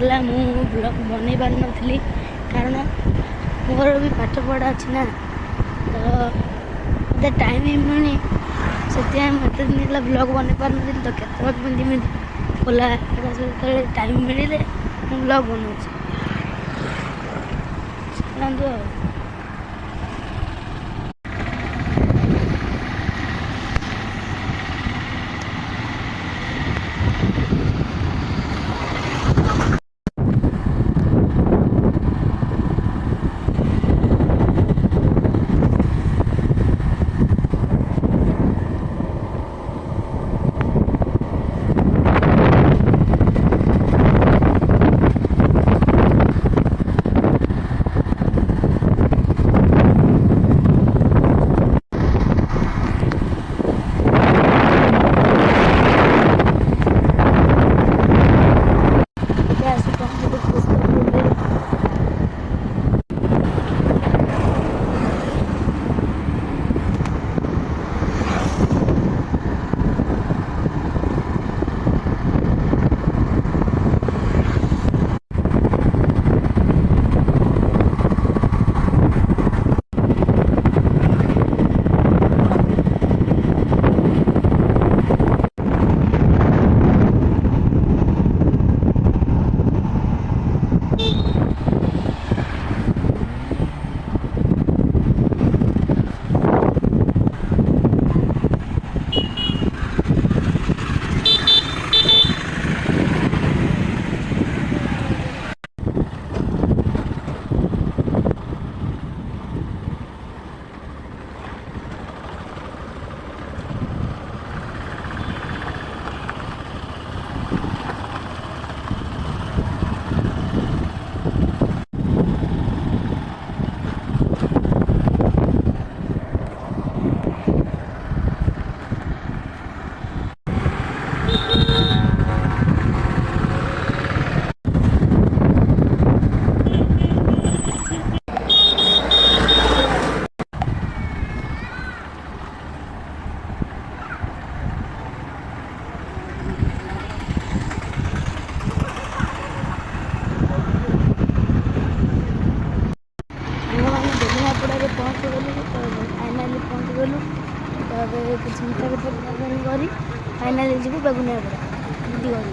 ହେଇଗଲା ମୁଁ ବ୍ଲଗ୍ ବନେଇ ପାରିନଥିଲି କାରଣ ମୋର ବି ପାଠ ପଢ଼ା ଅଛି ନା ତ ମୋତେ ଟାଇମ୍ ହିଁ ମିଳୁନି। ସେଥିପାଇଁ ମୁଁ ଏତେ ଦିନ ହେଲା ବ୍ଲଗ୍ ବନେଇ ପାରୁନଥିଲି। ତ କେତେବେଳେ କେମିତି ଖୋଲା ଯେତେବେଳେ ଟାଇମ୍ ମିଳିଲେ ମୁଁ ବ୍ଲଗ୍ ବନଉଛି ଶୁଣନ୍ତୁ ଆଉ। फाइनाली पहुँचीगलु। तो किसी मिठा पिठा कर फाइनाली जीवु बेगुनियापड़ा दीदी घर।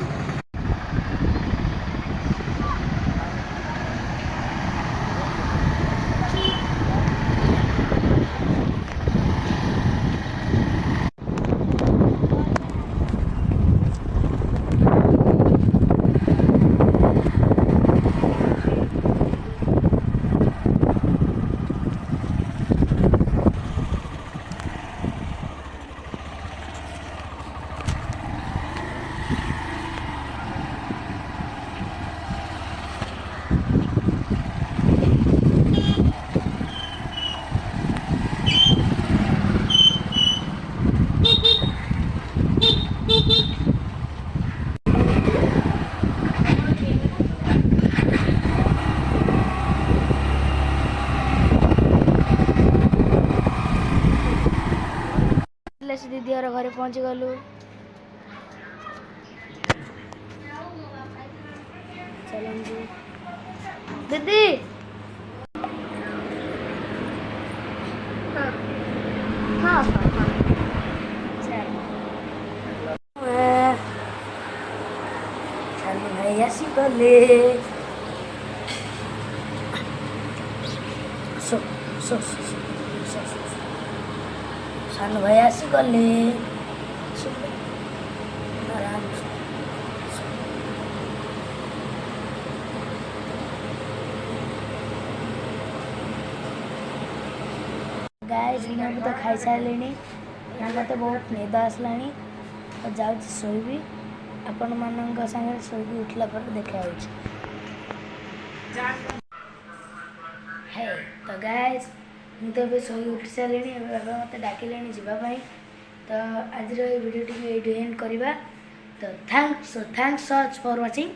दीदी और घरे पहुँची गलु। चलंतु दीदी हाँ भाई आसी गले सानू भाई आसी गले गाइस मैं तो खाई सारे मत बहुत निद आसला तो जाऊँ शोबी आपण मान सागर शोबी उठला पर देखा है। तो गाइस मुझे तो शोई उठी सारे बाबा मत डाकिले जावाई। तो आज वीडियो टी एंड करवा। तो थैंक्स सच फॉर वाचिंग।